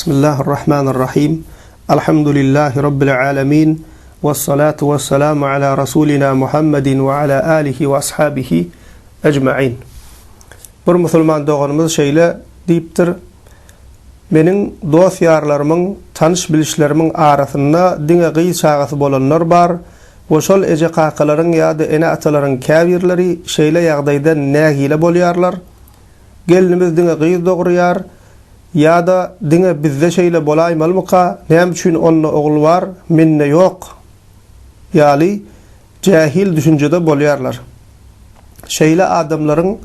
Bismillahirrahmanirrahim. Elhamdülillahi Rabbil alemin. Vessalatu vesselamu ala Rasulina Muhammedin ve ala alihi ve ashabihi ecma'in. Bir musulman doğanımız şeyle deyiptir. Menin dost yarlarımın, tanış bilişlerimin arasında dine gıy çağası bolanlar bar. Oşol ece qaqaların ýa-da ene ataların käbirleri şeyle ýagdaýda nägile bolýarlar. Gelinimiz dine gıy dogurýar. Ya-da dine bizde şeyle bolaýmalmyka, näme üçin onda ogul var, menne ýok. Ýaly jahil düşünjede bolýarlar. Şeyle adamlaryň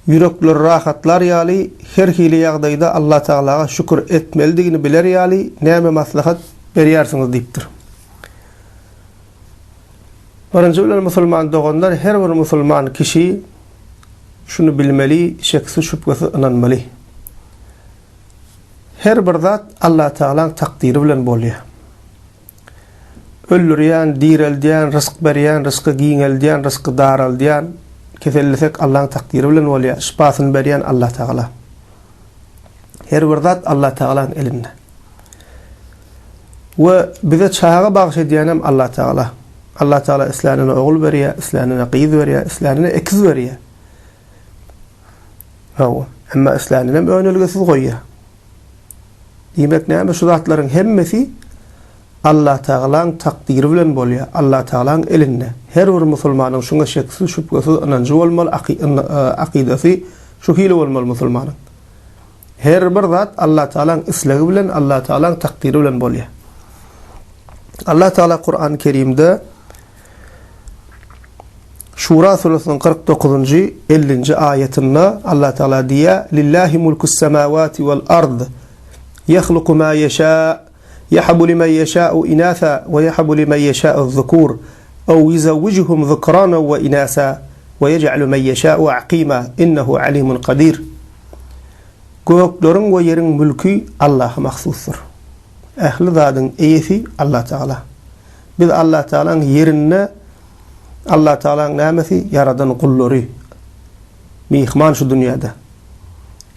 yürekleri rahatlar ýaly her hili ýagdaýda Allah Taalaga şükür etmelidigini biler ýaly näme maslahat berýärsiňiz diýipdir. Birinji bilen musulman doganlar her bir musulman kişi şunu bilmeli, şeksiz şüphesiz inanmaly. Her bir zat Allah Taalaň takdiri bilen bolýar. Öldürýän, direldiýän, rızk berýän, rızky giňeldiýän, rızky daraldiýän, kesellesek Allah'ın takdiri bilen bolýar. Şifasyny berýän Allah Taala. Her bir zat Allah Taalaň elinde. Ve bize çağa bagş edýän Allah Taala. Allah Taala islänyne ogul berýär, islänyne gyz berýär, islänyne ekiz berýär. Hawa, emma islänyne önelgesiz goýýar. Demek näme şu zatlaryň hemmesi Allah Taalaň takdiri bilen bolýar. Allah Taalaň elinde. Her bir musulmanyň şuňa şeksiz şüphesiz inanjy bolmaly, akidasy şu hili bolmaly musulmanyň. Her bir zat Allah Taalaň islegi bilen, Allah Taalaň takdiri bilen bolýar. Allah Taala Kur'an-ı Kerimde Şura surasının 49-njy 50-nji ayetinde Allah Taala diýär: "Lillahi mulkus semawati vel ard. يخلق ما يشاء يحب لمن يشاء إناثا ويحب لمن يشاء الذكور أو يزوجهم ذكرانا وإناثا ويجعل من يشاء عقيما إنه عليم قدير." Göklerin ve yerin mülkü Allah'a mahsustur. Ehli zatın eyesi Allah Taala. Biz Allah Taala'nın yerine Allah Taala'nın nämesi yaradan kullary. Mihman şu dünyada.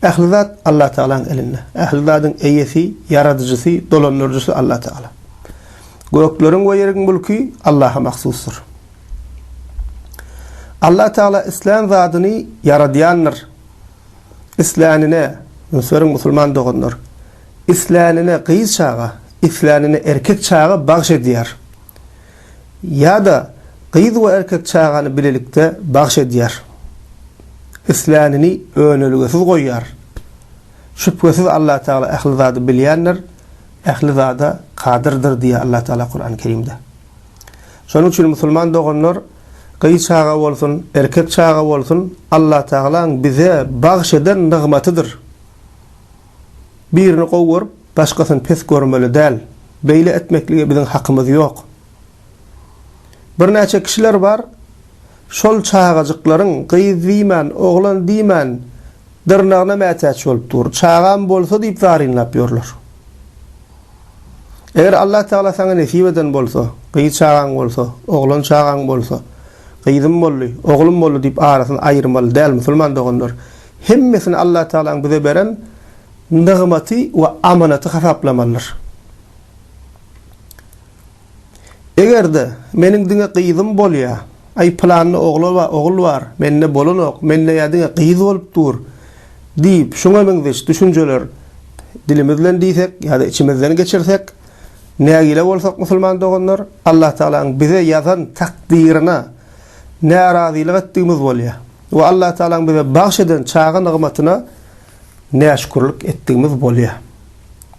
Ehli zat Allah Taalaň elinde. Ehli zatın eyesi, yaradyjysy, dolandyrjysy Allah Taala. Göklerin we ýeriň mülki Allah'a mahsustur. Allah Taala islan zatyny yaradýanlar. İslanine, söýüň musulman doganlar. İslanine gyz çağa, İslanine erkek çağa bagş edýär. Ýa-da gyz we erkek çağany bilelikde bagş edýär. İslanini önelgesiz goýýar. Şüphesiz Allah Taala ehli zatı bilýänler, ehli zata kadyrdyr diýär Allah Taala Kur'an-ı Kerimde. Şonuň üçin musulman doganlar gyz çağa bolsun, erkek çağa bolsun, Allah Taalaň bize bagş eden nigmatydyr. Birini gowur, başgasyny pes görmeli däl. Beýle etmeklige biziň hakymyz ýok. Bir näçe kişiler bar, şol çağajyklaryň gyz diýmän, oglan diýmän dırnağına mätäç bolup dur. Çağam bolsa diýip zarinlap ýörler. Eger Allah Taala saňa nesip eden bolsa, gyz çağaň bolsa, oglan çağaň bolsa, gyzym boldy, oglum boldy diýip arasyny aýyrmaly däl musulman doganlar. Hemmesini Allah Taalaň bize beren nigmaty we amanaty hasaplamalylar. Egerde meniň diňe gyzym bolýar, ay planly ogul var, menne bolanok, menne ýa-da gyz bolup dur diýip şoňa meňzeş düşünjeler dilimizden diýsek ýa-da içimizden geçirsek nägile bolsak musulman doganlar Allah Taalaň bize ýazan takdirine närazylyk etdigimiz bolýar. We Allah Taalaň bize bagş eden çağa nigmatyna näşkurlyk etdigimiz bolýar.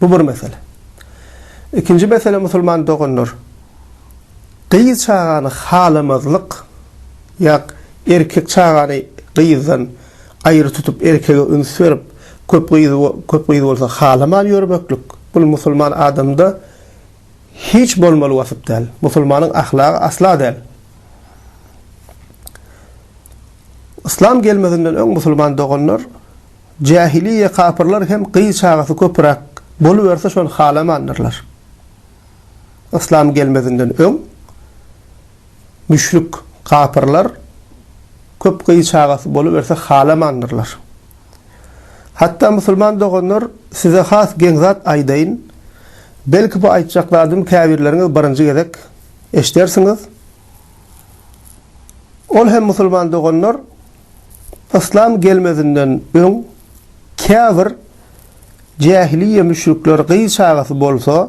Bu bir mesele. İkinji mesele musulman doganlar gyz çağany halamazlyk ýa erkek çağany gyzdan aýry tutup erkege üns berip köp gyz bolsa halaman ýörmeklik bu musulman adamda hiç bolmaly wasyp däl. Musulmanyň ahlagy asla däl. İslam gelmedinden öň musulman doganlar jahiliýe kapyrlar hem gyz çağasy köprak bolup berse şol halamandyrlar. İslam gelmedinden öň müşrik kapyrlar köp gyz çağasy bolup berse halamandyrlar. Hatta musulman dogonlar size has genzat aydayın. Belki bu aytacaklarım kafirleriniz barıncı gedek eşdersiniz. Ol hem musulman dogonlar İslam gelmezinden ön kafir cahiliye müşrikler gıyz çağası bolsa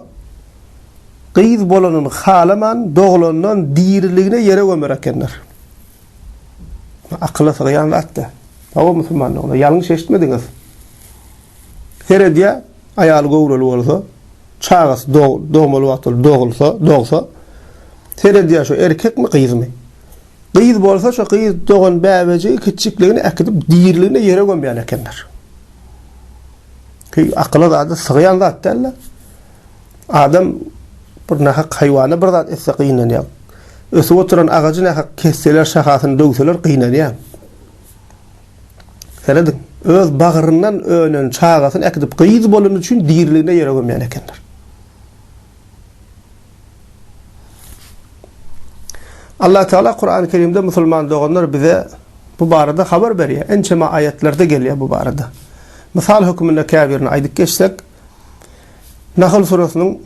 gıyz bolanın halaman doğulandan diriliğine yere gömer ekenler. Akılla sığayan zattı. O musulman dogonlar yanlış eşitmediniz. Herediye ayalı govrulu olsa çağası doğmalı vatıl doğsa herediye şu erkek mi gıyz mi? Gıyz bolsa şu gıyz doğan bäbeci küçükliğini ekidip diriliğine yere gömmeyen ekenler. Ki akılla da sığayan zat derler. Adam bir nahak hayvanı bir zat etse kıyınlanıyor. Ösü oturan ağacı nahak kesseler şahasını dövseler kıyınlanıyor. Seredin. Öz bağırından önen çağasını ekidip gıyz bolun üçün diriliğine yere gömmeyen ekenler. Allah Teala Kur'an-ı Kerim'de musulman doğanlar bize bu barada haber veriyor. Ençeme ayetlerde geliyor bu barada. Misal hükmünde kafirini aydık geçsek Nahl surasının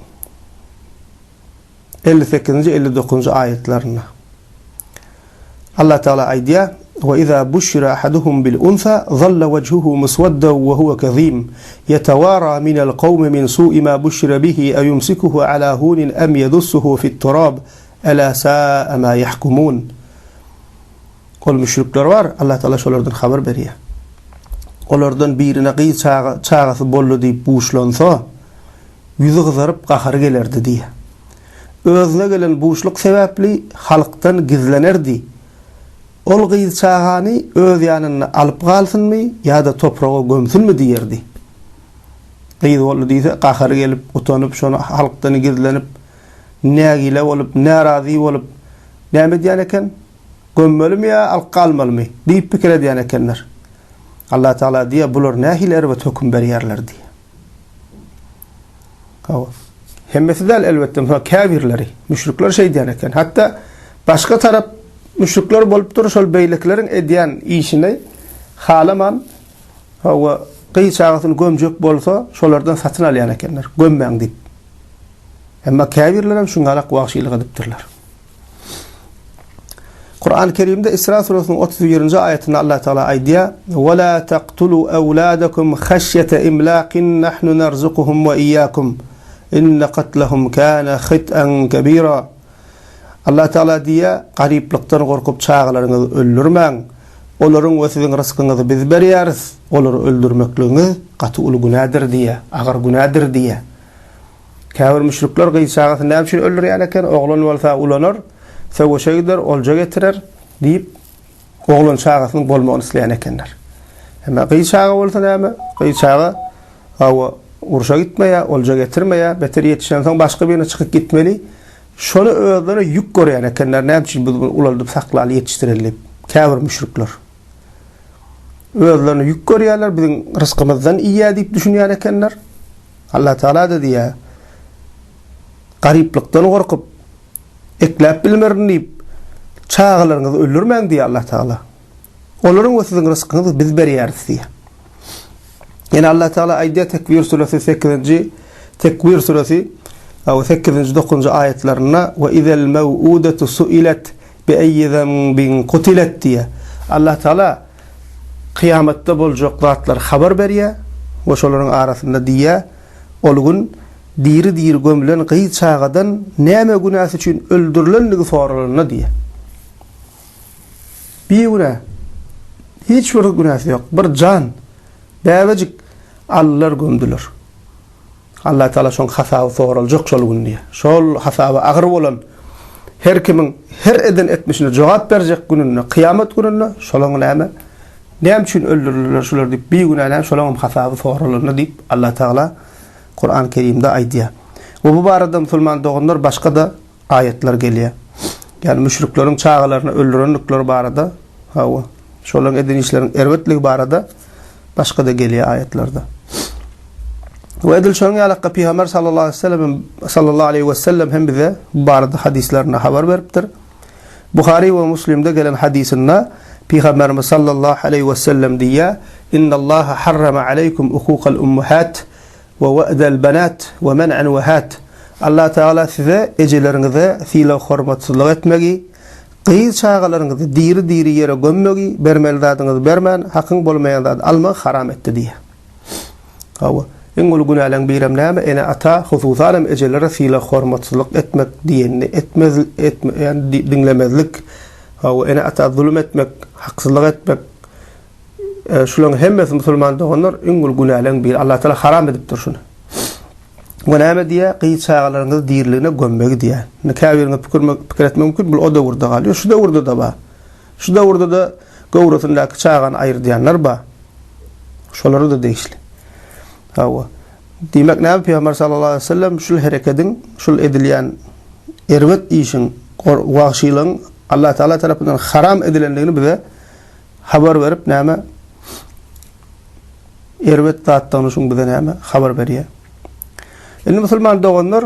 58. 59. ayetlerine. Allah Teala aydiyor وَإِذَا بُشِّرَ أَحَدُهُمْ بِالْأُنْثَى ظَلَّ وَجْهُهُ مُسْوَدًّا وَهُوَ كَظِيمٌ يَتَوَارَى مِنَ الْقَوْمِ مِنْ سُوءِ مَا بُشِّرَ بِهِ أَيُمْسِكُهُ عَلَى هُونٍ أَمْ يَدُسُّهُ فِي التُّرَابِ أَلَا سَاءَ مَا يَحْكُمُونَ. Ol müşrikler var, Allah Teala şolardan haber veriyor. Olardan birine gıyz çağası bollu deyip buğuşlansa yüzü kızarıp kahır gelerdi diye. Özüne gelen buğuşluk sebepli halktan gizlenerdi. Ol gıyz çağanı öz yanına alıp kalsın mı ya da toprağa gömsün mü diyerdi. Gıyz bollu deyse kahır gelip utanıp şonu halktan gizlenip nägile olup narazi olup näme diýen eken gömmeli mi ya alıp kalmaly mı diýip pikir edýän ekenler. Allah Teala diýär bular nähiler we töküm berýärler diýär. Kawa. Hemmesi däl elbetde kafirleri, müşrikler şey diýen eken. Hatta başga tarap müşrikler bolup dur şol beýlekleriň edýän işini halaman we gıyz çağasyny gömjek bolsa şolardan satyn alýan ekenler. Gömmäň diýip. Ama kafirler hem şungalak vahşilik edipdirler. Kur'an-ı Kerim'de İsra surasının 31. ayetinde Allah Teala aydiyor: وَلَا تَقْتُلُوا أَوْلَادَكُمْ خَشْيَةَ إِمْلَاقٍ نَحْنُ نَرْزُقُهُمْ وَإِيَّاكُمْ إِنَّ قَتْلَهُمْ كَانَ خِطْئًا كَبِيرًا. Allah Teala diyor, gariplikten korkup çağlarınızı öldürmeň. Olaryň we siziň rızkyňyzy biz berýäris. Olary öldürmekliňiz gaty ulu günadyr diye, agar günadyr diye. Kafir müşrikler gıyz çağasını näme üçin öldürýän eken? Oglan bolsa ulanar, sewşeýdir, olja getirer diýip oglan çağasynyň bolmagyny isleýän ekenler. Hem gıyz çaga bolsa näme? Gıyz çaga hawa urşa gitmeýär, olja getirmeýär, beter ýetişen soň başga birine çykyp gitmeli. Şonu özlerine ýük görýän ekenler. Näme üçin biz ulardy saklaly ýetişdirelip? Kafir müşrikler özlerine ýük görýärler, biziň rızkymyzdan iýä diýip düşünýän ekenler. Allah Teala da diýär: gariplikten korkup ekläp bilmerin diýip çağalaryňyzy öldürmeň diýär Allah Teala. Olaryň we siziň rızkyňyzy biz berýäris diýär. Ýene Allah Teala aýdýar Tekvir surasy 8-nji Tekvir surasy 8-nji 9-njy ayetlerine ve izel mev'udatu su'ilet bi ayyi zambin qutilet diýär. Allah Teala kıyamatda boljak zatlar habar berýär we şolaryň arasynda diýär ol gün diri gömülen gıyz çağadan näme günäsi üçin öldürilenligi soralyna diýär. Bir günä hiç bir günäsi ýok. Bir can bäwejik allar gömdüler. Allah Teala şoň hasaby soraljak şol gün diýär. Şol hasaby agyr bolan her kimin her eden etmişine jogap berjek gününe, kıyamat gününe şolaň näme üçin öldüriler şolar diýip bir günä şolaň hasaby soralyna diýip Allah Teala Kur'an-ı Kerim'de aydiyor. Ve bu barada musulman doğanlar başka da ayetler geliyor. Yani müşriklerin çağalarını öldürenlikleri barada şolan eden işlerin ervetlik barada başka da geliyor ayetlerde. Ve edil şoňa alaka Peygamber sallallahu aleyhi ve sellem hem bize bu barada hadislerine haber veripdir. Buhari ve Müslim'de gelen hadisinde Peygamberimiz sallallahu aleyhi ve sellem diye innallaha harrama aleykum ukukal ummahat ve va'dal banat ve men'an vahat. Allah Teala size ecelerinize sile hormatsızlık etmegi, kıyız çağalarınızı diri yere gömmegi, bermelzadınızı bermen, hakkın bolmayanzad almak haram etti diye. İngul günahlan birem näme ene ata hususan ecelere sile hormatsızlık etmek diyenini yani dinlemezlik. Ene ata zulüm etmek, haksızlık etmek, şulan hemmesi musulman doğanlar ingul günahlan bir Allah Teala haram edipdir şunu. Näme diye kıyı çağalarınızı dirliğine gömmegi diye. Ne kâbirine pikir etmek mümkün, bu o da vurda kalıyor. Şu da vurda da ba. Şu da vurda da gowrasındaki çağan ayır diyenler ba. Şoları da değişli. Demek näme Peygamber sallallahu aleyhi ve sellem şul hareketin, şul edilýän erwet işin, wagşylygyň Allah Teala tarapyndan haram edilenligini bize haber verip näme erwet zatdan şun bize näme haber berýär. Indi musulman doganlar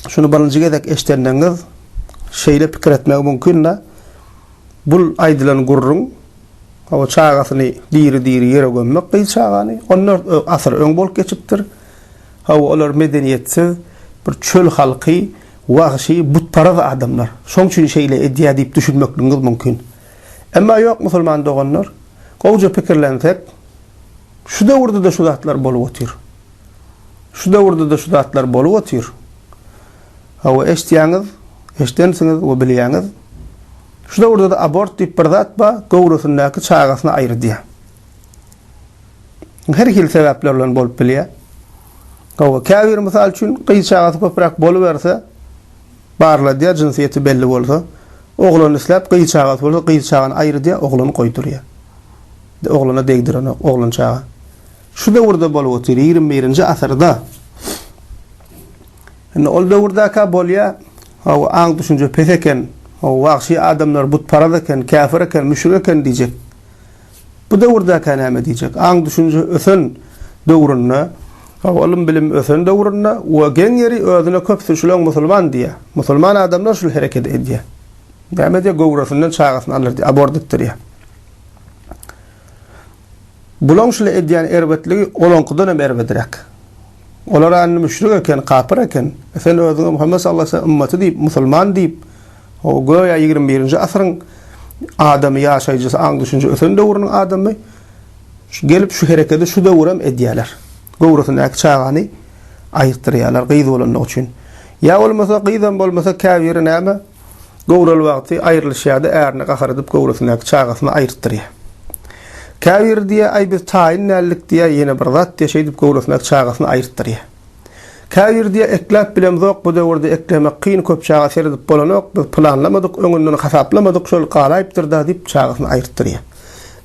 şunu barınjygedek eşdendiňiz şeýle pikir etmek mümkin-de bul aýdylan gurrun o çağasyny diri ýere gömmek kıý çağany onlar asr öň bolup geçipdir. Olar medeniýetsiz bir çöl halky, wagşy, butparaz adamlar. Şoň üçin şeýle edýä diýip düşünmekliňiz mümkin. Emma ýok musulman doganlar, gowja pikirlensek, şu döwürde de şu zatlar bolup otyr. Şu döwürde de şu zatlar bolup otyr. Eşdiýäňiz, eşdensiňiz we bilýäňiz, şu döwürde de abort diýip bir zat ba, gowrasyndaky çağasyny aýryp diýär. Her hil sebäpler bilen bolup bilýär. Kâbir misal üçin kıý çağasy köprak boluberse, barla diýär jinsiýeti belli bolsa, oglany isläp kıý çağasy bolsa, kıý çağany aýry diýär, oglany goýdurýar. Oglana degdiren oglan çağa. Şu döwürde bolup otyr 21-nji asyrda. Ol döwürdäki bolýa, aň düşünje pes eken, wagşy adamlar butparaz eken, kafir eken, müşrik eken diýjek. Bu döwürdäki näme diýjek? Aň düşünje ösen döwründe, olim bilim ösen döwründe we geň ýeri özüne köp suçlayan musulman diýär. Musulman adamlar şol hereket edýär. Näme diýär? Gowrasyndan çağasyny alır diýär, abort etdirýär. Bulan şol edýän erbetligi olankydan hem erbedirek. Olar anny müşrik eken, kafir eken, sen özüňe Muhammed sallallahu aleyhi ve sellem ümmeti diýip, musulman diýip, o goýa 21-nji asyryň adamy ýaşaýjysy aň düşünje ösen döwrüniň adamy gelip şu hereketi şu döwrem edýärler. Gowrasyndaky çağany aýyrtyrýarlar gyýdy bolanyň üçin. Ya bolmasa gyýdan bolmasa kafir näme? Gowral wagty aýrylýardy, ärini gahar edip gowrasyndaky çağasyny aýyrtyrýar. Kafir diye ay bir taýinlik diye ýene bir zat diye şeýdip gowrasyndaky çağasyny aýyrtyrýar. Kafir diye eklep bilen zok bu döwürde eklemek kyn köp çağa seredip bolanok, biz planlamadyk, öňünden hasaplamadyk, şol galaýypdyr da diýip çağasyny aýyrtyrýar.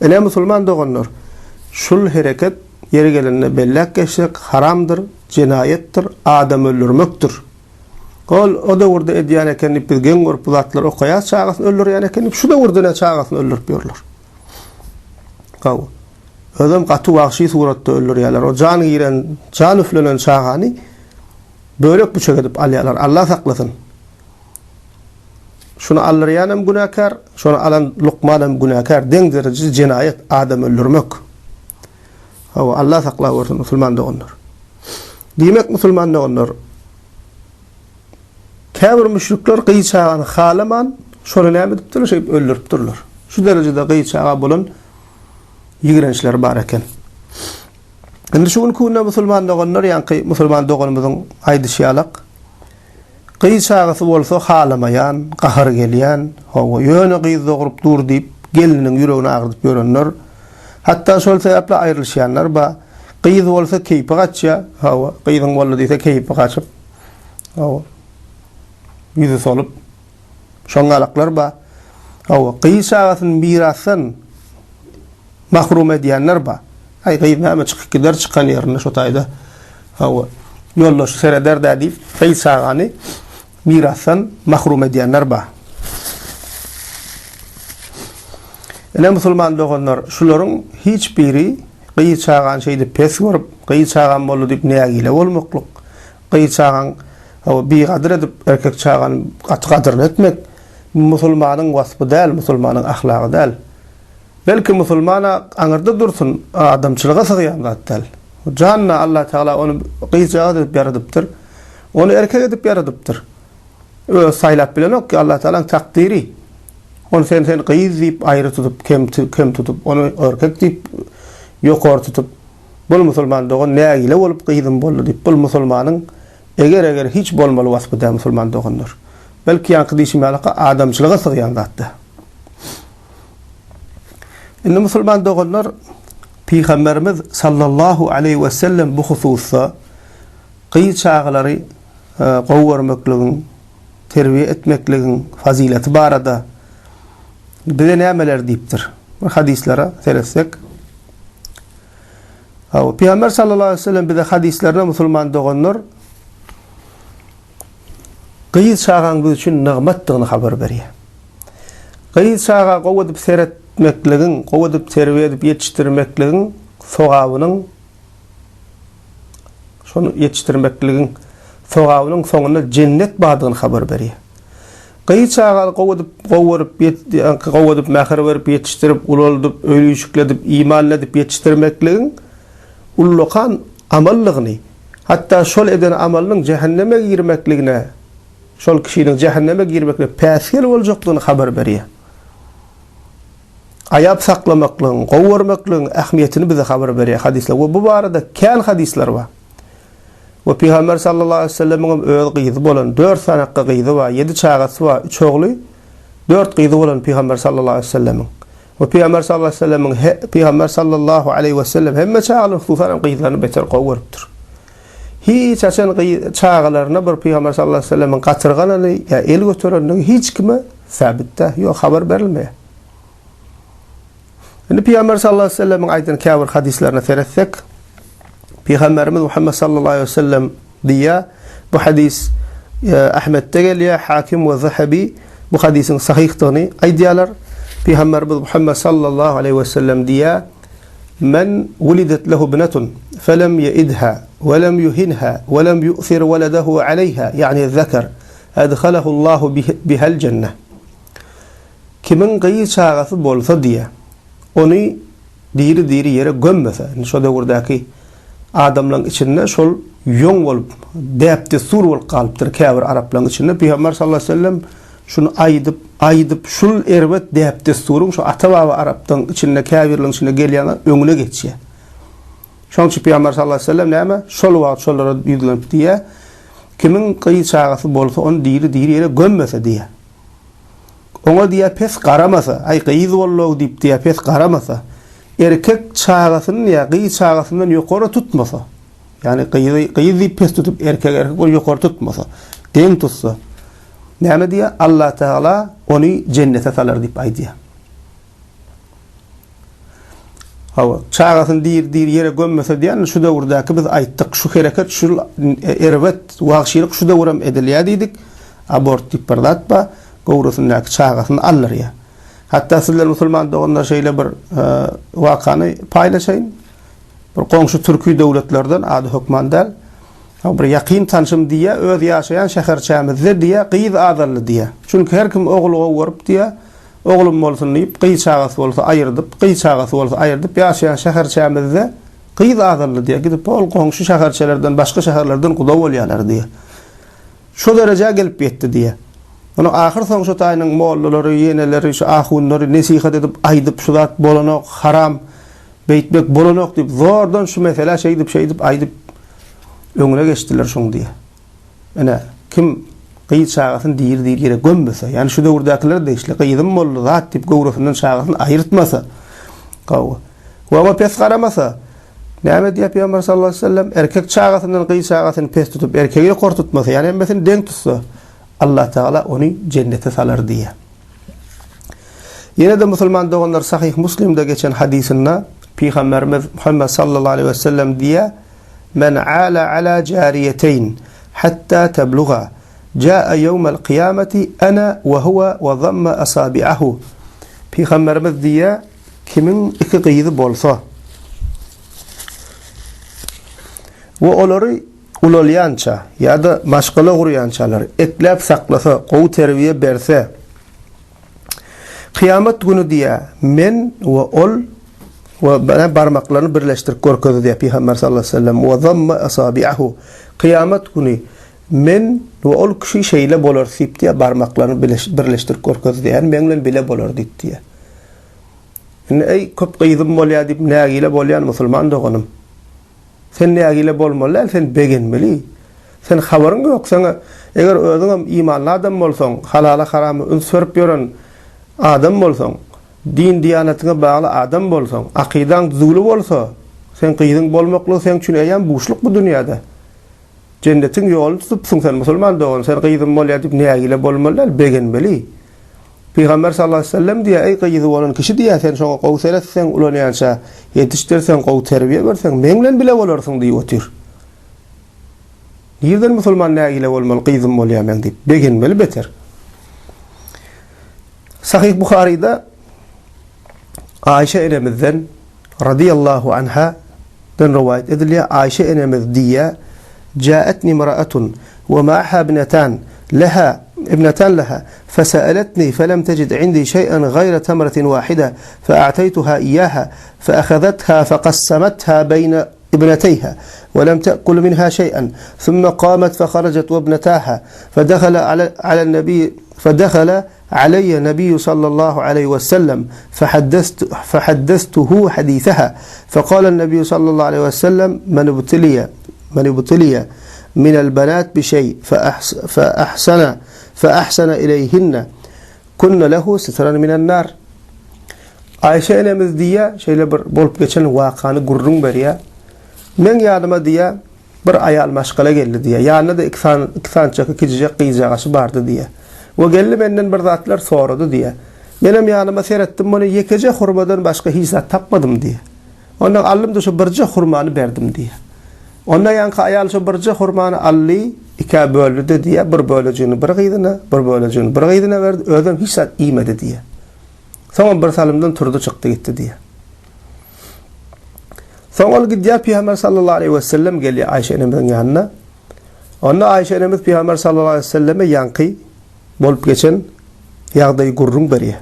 Ele musulman doganlar, şul hereket yeri gelende bellek geçsek haramdır, cinayettir, adam öldürmektir. O döwürde edýän eken biz geň görüp zatlar okaýas çağasyny öldürýän eken şu döwürde çağasyny öldürüp ýörler. Adam gaty wagşy suratda öldürýärler. O jan giren, jan üflenen çağany bölek bıçak edip alýarlar. Allah saklasın. Şunu alýan hem günahkar, şunu alan Luqman hem günahkar. Deň derejede cinayet, adam öldürmek. Allah saklaýar musulman doganlar. Demek musulman doganlar käbir müşrikler gyý çağany halaman, şonu näme edipdir, şeýip öldüripdirler. Şu derejede gyý çağa bolan ýigrençler bar eken. Indi şu günkunda musulman doganlar ýa-ni musulman doganymyzyň aýdyşýalak gyý çağasy bolsa halamaýan, gahar gelýän, ýöne gyý zogurup dur diýip geliniň ýüregine agyrdyp ýörenler. Hatta şol sebäple aýrylýanlar ba gyý bolsa keýpi gaçja, gyýyň boldy diýse keýpi gaçyp, ýüzi solup şoňalaklar ba gyý çağasyny mirasyn mahrum edýänler ba. Ay gyýy näme çykyp gider çykan ýerine şo taýda ýoldaş sereder da diýip gyý çağany mirasyn mahrum edýänler ba. Ele musulman doganlar şularyň hiç biri gyý çağan şeýdi pes görüp gyý çağan boldy diýip nägile bolmaklyk. Gyý çağan bir gadyr edip erkek çağan gaty etmek musulmanyň wasfy däl, musulmanyň ahlaky däl. Belki musulmana anırda dursun adamçılığa sığıyan zattal. Canna Allah Teala onu qıyıcağı edip yaradıptır. Onu erkek edip yaradıptır. Saylap bilen yok ki Allah Teala'nın takdiri. Onu sen qıyız deyip ayrı tutup kem tutup onu erkek deyip yokor tutup bul musulman doğun ne ile olup qıydım bollu deyip bul musulmanın eger hiç bolmalı vasfı da musulman doğundur. Belki yankı deyişim alaka adamçılığa sığıyan zattı. İnni musulman doğunlar Peygamberimiz sallallahu aleyhi ve sellem bu hususta qıyı çağları qovurmaklıgın, terbiye etmekliğin fazileti barada bize nemeler deyiptir. Hadislere seyretsek. Peygamber sallallahu aleyhi ve sellem bize hadislerine musulman doğunlar qıyı çağın biz üçün nığmattığını haber veriyor. Qıyı çağa qovudup seyretmekliğin, qovudup terbiye edip yetiştirmekliğin sogabının şonu yetiştirmekliğin sogabının sonunda cennet badığını haber veriyor. Qıyı çağa qovudup mehir verip yetiştirip ululup ölüyüşükledip iman edip yetiştirmekliğin ulluqan amallığını hatta şol eden amalının cehenneme girmekliğine şol kişinin cehenneme girmekliğine pəsil olacaqlığını haber veriyor. Ayap saklamaklığın, qovurmaklığın ahmiyetini bize haber veriyor hadisler. Ve bu arada kən hadisler var. Ve Peygamber sallallahu aleyhi ve sellem'in öz qıydı bolan 4 sanaqqa qıydı var, 7 çağası var, 3 oğlu, 4 qıydı bolan Peygamber sallallahu aleyhi ve sellem'in. Ve Peygamber sallallahu aleyhi ve sellem hemme çağalı hususan qıydılarını beter qovuruptur. Hiç açan çağalarına bir Peygamber sallallahu aleyhi ve sellem'in qatırganını ya el götürenini hiç kime sabitte yok haber verilmeye. Şimdi Peygamber sallallahu aleyhi ve sellem'in aydan kâbir hadislerine seretsek Peygamberimiz Muhammed sallallahu aleyhi ve sellem diye bu hadis Ahmet'te geliyor, Hakim ve Zahabi bu hadisin sahihliğini aydiyalar. Peygamberimiz Muhammed sallallahu aleyhi ve sellem diye men wulidet lehu ibnetun felem yeidha ve lem yuhinha ve lem yu'thir veladahu aleyha yani zekar edhalahu Allahu bihal cennet. Kimin qıyı çağası bolsa diye onu diri yere gömmese. Şu döwürdäki adamların içinde şol yoň bolup däpde sur bolup galypdyr käbir arapların içinde. Peygamber sallallahu aleyhi ve sellem şunu aydyp şul erbet däpde surun şu ata-baba arapdan içinde käbirliň içinde gelýän öňüne geçýär. Şoň üçin Peygamber sallallahu aleyhi ve sellem näme? Şol wagt şollara ýüzlenip diýär. Kimin qıyı çağası bolsa onu diri yere gömmese diýär. Ona diye pes qaramasa, ay qıyız bollow dip diye pes qaramasa, erkek çağasının ya qıyı çağasından yuqarı tutmasa, yani qıyız dip pes tutup erkek bol yuqarı tutmasa, deň tutsa, näme diye Allah Teala onu cennete salar dip aýdýar. Hawa çağasını dir yere gömmese diýen şu döwürdäki biz aýtdyk, şu hereket şu erbet wagşylyk şu döwüram edilýär diýdik. Abort dip bardatpa gowrusundaki çağasını alır ya. Hatta sizler musulman doğanlar şeyle bir vakany paylaşayın. Bir qoňşy türkü döwletlerden ady hukmandar bir ýaqyn tanşym diye öz ýaşaýan şäherçämizde diye qıyız azarly diye. Çünkü her kim ogluga worup diye oglum bolsun diýip qıyı çağasy bolsa aýyrdyp, qıyı çağasy bolsa aýyrdyp ýaşaýan şäherçämizde qıyız azarly diye gidip ol qoňşy şäherçelerden başga şäherlerden guda bolýarlar diye. Şu derejä gelip ýetdi diye. Onu ahir soň şu taýynyň mollulary, ýeneleri, şu ahunlary nesihat edip aýdyp şu zat bolanok haram, beýtmek bolanok diýip zordan şu mesele şeýdip aýdyp öňüne geçdiler şoň diye. Ene kim qıyı çağasyny dir ýere gömmese, ýani şu döwürdekiler de işle qıyydym mollu zat diýip gowrusyndan çağasyny aýyrtmasa, gawy. Wa pes garamasa, näme diýip Peygamber sallallahu aleyhi ve sellem erkek çağasyndan qıyı çağasyny pes tutup erkege kor tutmasa, ýani hemmesini deň tutsa, Allah Teala onu cennete salar diye. Yine de musulman doğanlar Sahih Müslim'de geçen hadisinde Peygamberimiz Muhammed sallallahu aleyhi ve sellem diye men ala ala cariyeteyn hatta tebluğa jaa yevmel kıyameti ana ve huve ve zamme asabi'ahu. Peygamberimiz diye kimin iki qıydı bolsa ve olary ulolyança ya da maşgala guryançalar eklep saklasa, qow terbiye berse, Kıyamet günü diye men ve ol ve parmaklarını birleştirip korkudu diye Peygamber sallallahu aleyhi ve sellem ve zamma asabi'ahu. Kıyamet günü men ve ol kişi şeyle bolar sip diye parmaklarını birleştirip korkudu diye. Yani menle bile bolar dit diye. Yani ey köp kıydım bolya dip nägile bolyan musulman dogunum. Sen nägile bolmaly, sen begenmeli. Sen habarın yok. Sen eger özüň imanly adam bolsaň, halala haramy ünsürip ýören adam bolsaň, din diýanatyna bagly adam bolsaň, akydaň düzgün bolsa, sen kıydyň bolmakly sen üçin aýan buşluk bu dünýäde. Cennetiň ýolyny tutupsyň sen musulman dogun, sen kıydyň bolýar diýip nägile bolmaly, begenmeli. Peygamber sallallahu aleyhi ve sellem diye ey kıydı bolan kişi diye sen şoňa gowy etsen ulanýança ýetişdirsen gowy terbiýe bersen meňlen bile bolarsyň diýip otyr. Ýerden musulman nägile bolmaly kıydyň bolýarmyň diýip begenmeli beter. Sahih Buhari'da Ayşe enemizden radıyallahu anha den rivayet ediliyor. Ayşe enemiz diye جاءتني امرأة ومعها ابنتان لها فسألتني فلم تجد عندي شيئا غير تمرة واحدة فأعطيتها إياها فأخذتها فقسمتها بين ابنتيها ولم تأكل منها شيئا ثم قامت فخرجت وابنتاها فدخل علي النبي صلى الله عليه وسلم فحدثته حديثها فقال النبي صلى الله عليه وسلم من ابتلي من البنات بشيء فأحسن إليهن كن له سترا من النار. Ayşe enemiz diye şeyle bir bolup geçen vakany gurrun beriya. Men ýadyma diye bir aýal maşgala geldi diye. Ýanyna da iki sançak kijek gyýjagasy bardy diye. O geldi menden bir zatlar sorady diye. Menem ýanyma seretdim, muny ýekece hurmadan başga hiç zat tapmadym diye. Ondan allym şu birje hurmany berdim diye. Ondan ýanky aýal şu birje hurmany ally, iki bölüdi diye, bir bölejini bir gyýdyna, bir bölejini bir gyýdyna berdi, özüm hiç zat iýmedi diye. Soňra bir salymdan turdy çykdy gitdi diye. Soňra gidýär Peygamber sallallahu aleyhi ve sellem geldi Ayşe enemiň ýanyna. Onda Ayşe enemiz Peygamber sallallahu aleyhi ve selleme ýanky bolup geçen ýagdaý gurrun berýär.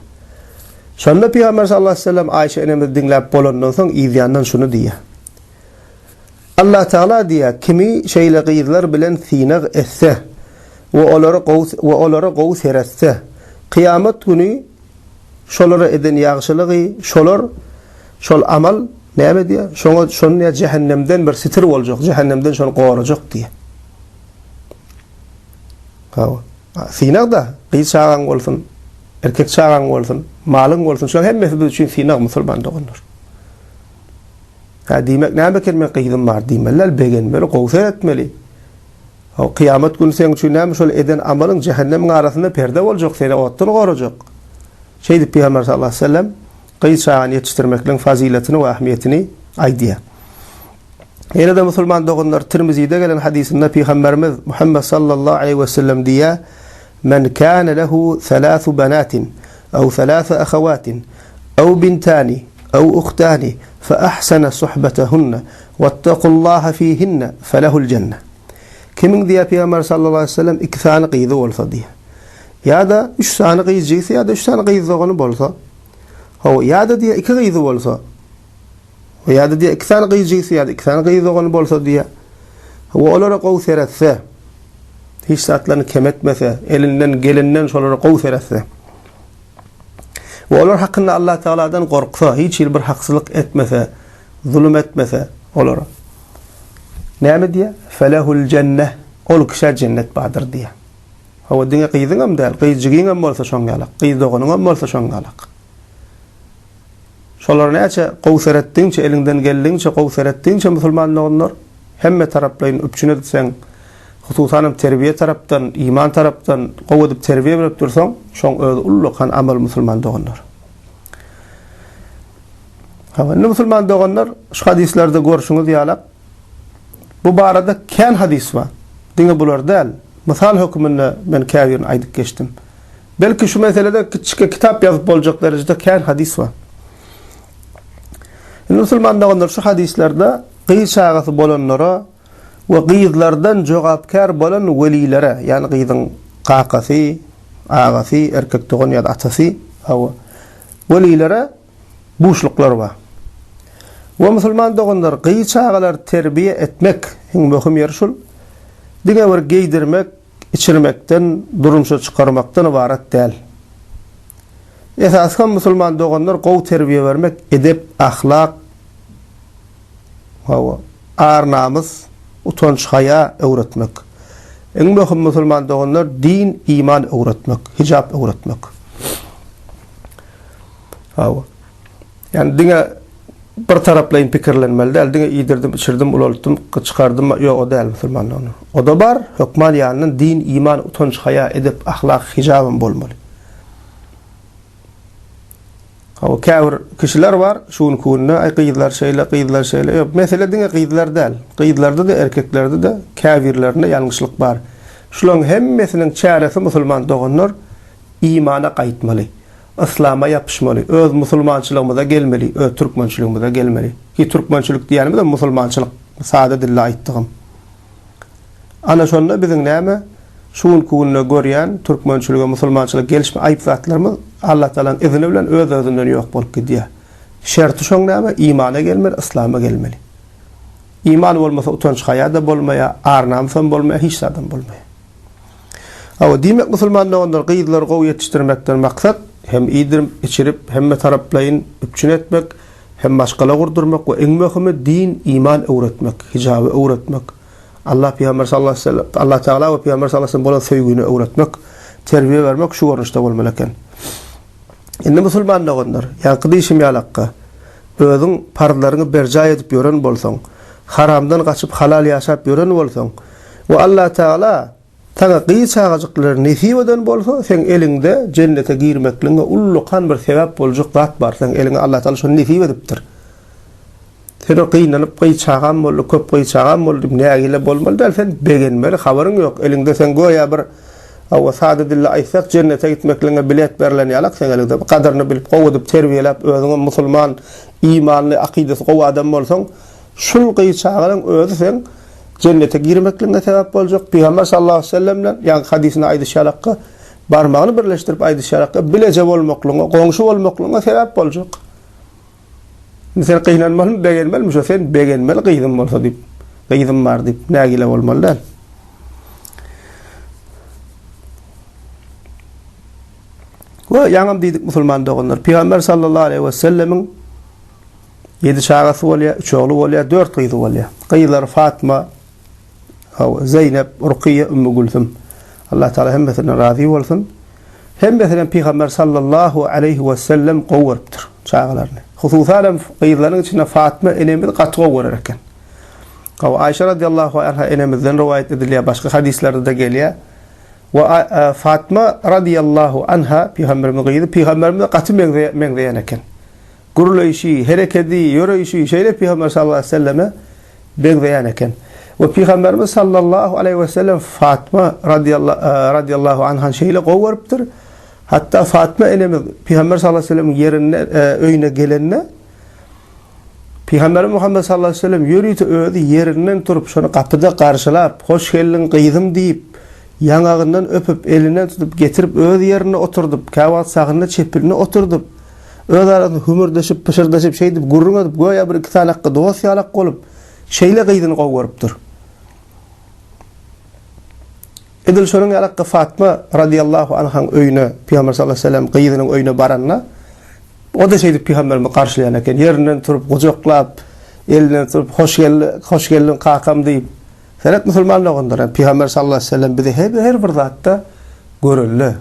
Şonda Peygamber sallallahu aleyhi ve sellem Ayşe enemiz dinläp bolandan soň ýandan şunu diýär. Allah Teala diýär, kimi şeýle gyýdylar bilen sinag etse we olara gowy seretse, kıyamet günü şolara eden ýagşylygy, şol amal näme diýär? Şonu cehennemden bir sitir boljak, cehennemden şonu gowrajak diýär. Hawa. Sinag da gyýçagan bolsun, erkek çagan bolsun, malyň bolsun, şu hemmesi biz üçin sinag musulman dogundur. Diýmek näme kelime gyýdym bar diýmeler, begenmeli, gowsar etmeli. O kıyamet günü sen üçin näme şol eden amalyň cehennemiň arasynda perde boljak, seni otdan gowrajak. Şeydi Peygamber sallallahu aleyhi ve sellem gyýçagan ýetişdirmekliň faziletini we ähmiýetini aýdýar. Ýene-de musulman dogunlar Tirmizi'de gelen hadisinde Peygamberimiz Muhammed sallallahu aleyhi ve sellem diýär: "Men kana lehu 3 banatin aw 3 ahawatin aw bintani aw ukhtani fa ahsana suhbatahunna wattaqullaha fihinna falahul cennah." Kimin diýär Peygamber sallallahu aleyhi ve sellem 2 tane gyýdy bolsa diýär. Ya da 3 tane gyýjysa ya da 3 tane gyýjygyny bolsa. Ya da diýär 2 gyýdy bolsa. Ya da diýär 2 tane gyýjysa ya da 2 tane gyýjygyny bolsa diýär. Olara gowy seretse, hiç zatlaryny kemetmese, elinden gelenden şolara gowy seretse. Olar hakkında Allah Teala'dan korksa, hiç bir haksızlık etmese, zulüm etmese olara. Näme diýär? Falahul cennah. Ol kişi cennet badyr diýär. Hawa diňe gyýdyňam däl, gyýjygyňam bolsa şoňalak, gyýdygyňam bolsa şoňalak. Şolar näçe gowsar etdiňçe, elinden geldiňçe gowsar etdiňçe musulmanlar hemme taraplaryň öpçüne ditseň, hususan terbiýe tarapdan, iman tarapdan gowy edip terbiýe berip dursaň, şoň öz ullukan amal musulman dogunlar. Hawa musulman dogunlar şu hadislerde görüşüňiz ýalap. Bu barada kän hadis bar. Diňe bular däl. Misal hükmünde ben käýirin aýdyp geçdim. Belki şu meselede kiçik kitap ýazyp boljak derejede kän hadis bar. Musulman dogunlar şu hadislerde gyýçagasy bolanlara we gyýdlardan jogapkar bolan welilere, ýani gyýdyň kakasy, agasy, erkek dogun ýa-da atasy, hawa velilere buşluklar var. Ve musulman doğanlar gıy çağalar terbiye etmek mühim yer şul. Diňe bir giydirmek, içirmekten, durumşa çıkarmaktan ibaret değil. Esaskan musulman doğanlar gow terbiye vermek, edep, ahlak, ar namız, utanç, haya öğretmek. En mühim musulman doğanlar din, iman öğretmek, hicap öğretmek. Yani diňe bir taraplayın pikirlenmeli değil. Diňe iýdirdim, içirdim, ulaltdım, çıkardım. Yok, o değil musulmanlar. O da bar, hükman ýanyň din, iman, utanç, haya, edep, ahlak, hicabın bolmaly. Käbir kişiler var, şuň kunna aýkyzlar şeýle. Yok, mesele diňe gyzlar değil. Gyzlarda da erkeklerde de käbirlerinde ýalňyşlyk bar. Şularyň hemmesiniň çäresi musulman doğanlar imana gaýtmaly. İslam'a yapışmalı. Öz musulmançılığımıza gelmeli. Öz Türkmençiliğimize gelmeli. Ki Türkmençilik diýenimiz de musulmançylyk. Sade dille aýtdygym. Ana şonda biziň näme? Şuň kunna görýän Türkmençilige, musulmançylyk gelişme aýyp zatlarymyz Allah Taala'nın izni bilen öz-özünden ýok bolup gidýär. Şerti şoň näme? İmana gelmeli, İslam'a gelmeli. İman bolmasa utanç haýada bolmaýar, arnamsan bolmaýar, hiç zadan bolmaýar. Awa diýmek musulmanlar onlar gyzlar gowy ýetişdirmekden maksat hem iýdirip, içirip, hem taraplayın, üpçün etmek, hem başkala gurdurmak ve en mühimi din, iman öğretmek, hicabı öğretmek. Allah Peygamber sallallahu aleyhi ve sellem, Allah Teala ve Peygamber sallallahu aleyhi ve sellem bolan söýgüni öğretmek, terbiye vermek şu gorunçda bolmaly eken. Indi musulmanlar onlar, ýanky işim ýalakka, özüň parlaryny berja edip ýören bolsaň, haramdan gaçyp halal ýaşap ýören bolsaň, we Allah Teala taňa gyý çağajyklar nesip eden bolsa, sen elinde cennete girmekliňe ullukan bir sebäp boljak zat bar. Sen eliňe Allah Taala şonu nesip edipdir. Sen gyýnanyp gyý çağan bolup, köp gyý çağan bolup nägile bolmaly da sen begenmeli, habaryň ýok. Elinde sen goýa bir awa sade dille aýsak cennete gitmekliňe bilet berilen ýalak sen elinde gadaryny bilip gowadyp terbiýelep özüňe musulman, imanly, akydasy gowy adam bolsaň, şul gyý çağanyň özü sen cennete girmekliğine sebep boljak. Peygamber sallallahu aleyhi ve sellemle ýa hadisine aýdyşalakka barmagyny birleşdirip aýdyşalakka bileje bolmaklygyna, goňşy bolmaklygyna sebep boljak. Mesela gynanmaly, begenmeli, şo sen begenmeli gyzym bolsa diýip, gyzym bar diýip nägile bolmaly da. Ve ýaňam diýdik musulman doganlar, Peygamber sallallahu aleyhi ve sellemin 7 şagasy bolýar, 3 ogly bolýar, 4 gyzy bolýar. Gyzlar Fatma, Zeynep, Rukiye, Ümmü Gülsüm. Allah Teala hemmesinden razı bolsun. Hemmesinden Peygamber sallallahu aleyhi ve sellem gowurupdyr çağalaryny. Hususan gyzlaryň içinde Fatma enemiz gaty gowurur eken. Ayşe radıyallahu anha enemizden rivayet edilýär, başga hadislerde de gelýär. Ve Fatma radıyallahu anha Peygamberimiz gyzy, Peygamberimiz gaty meňzeýän eken. Gurulýşy, hereketi, ýöreýşi şeýle Peygamber sallallahu aleyhi ve selleme meňzeýän eken. Ve Peygamberimiz sallallahu aleyhi ve sellem Fatma radıyallahu anha şeýle gowurupdyr. Hatta Fatma enemiz Peygamber sallallahu aleyhi ve sellem yerine öýüne gelenne Peygamber Muhammed sallallahu aleyhi ve sellem ýörüýte öýdi yerinden turup şonu kapyda garşylap, "Hoş geldin gyzym" diýip, ýanagyndan öpüp, elinden tutup getirip öz yerine oturdup, kawat sagynda çepiline oturdup, öz arasynda hümürdeşip, pişirdeşip şeý diýip gurrun edip, goýa bir iki talakka dosýalak bolup, şeýle gyzyny gowurupdyr. Edil şonuň ýalakka Fatma radıyallahu anhaň öýüne Peygamber sallallahu aleyhi ve sellem gyzynyň öýüne baranna o da şeýdi Peygamberimi garşylayan eken, yerinden turup gojaklap, elinden turup hoş geldin kakam diýip. Senet musulmanlar gondar. Peygamber sallallahu aleyhi ve sellem bize her bir zatda görüllü.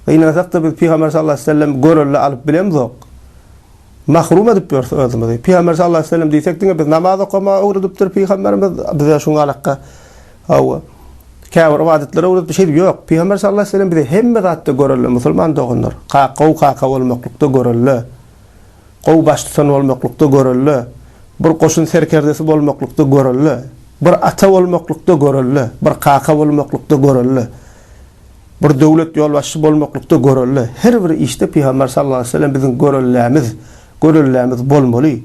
Gynanasak da biz Peygamber sallallahu aleyhi ve sellem görüllü alıp bilemzok. Mahrum edip ýörse özümizi. Peygamber sallallahu aleyhi ve sellem diýsek diňe biz namaz okama öwredypdir Peygamberimiz bize şoňa alakka. Hawa käbir ibadetlere öwredip bir şey ýok. Peygamber sallallahu aleyhi ve sellem bize hemme zatda görüllü musulman dogunlar. Kaka bolmaklykda görüllü. Gow başlysan bolmaklykda görüllü. Bir goşun serkerdesi bolmaklykda görüllü. Bir ata bolmaklykda görüllü. Bir kaka bolmaklykda görüllü. Bir döwlet ýolbaşçy bolmaklykda görüllü. Her bir işte Peygamber sallallahu aleyhi ve sellem biziň görüllümiz bolmaly.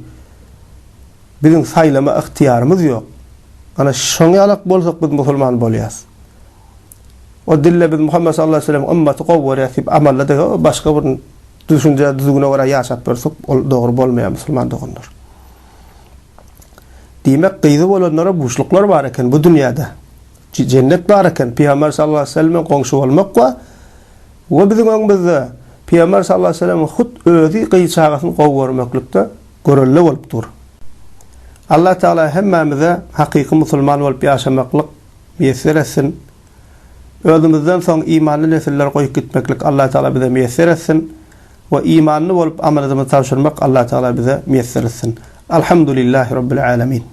Biziň saýlama ihtiýarymyz ýok. Ana şoňa alak bolsak biz musulman bolýas. O dille biz Muhammed sallallahu aleyhi ve sellem ümmeti gowwur ýasyp amallada başga bir düşünje düzgüne göre yaşap bersek dogry bolmaýar musulman doganlar. Diýmek gyzy bolanlara buşluklar bar eken bu dünýäde. Cennet bar eken. Peygamber sallallahu aleyhi ve sellem goňşy bolmak we biziň öňümizde Peygamber sallallahu aleyhi ve sellem hut özi gıyçağasını gowurmaklykda görelle bolup dur. Allah Teala hemmemize hakiki musulman bolup ýaşamaklyk meýesser etsin. Özümizden soň imanly nesiller goýup gitmeklik Allah Teala bize meýesser etsin we imanly bolup amalymyzy taşyrmak Allah Teala bize meýesser etsin. Elhamdülillahi rabbil alamin.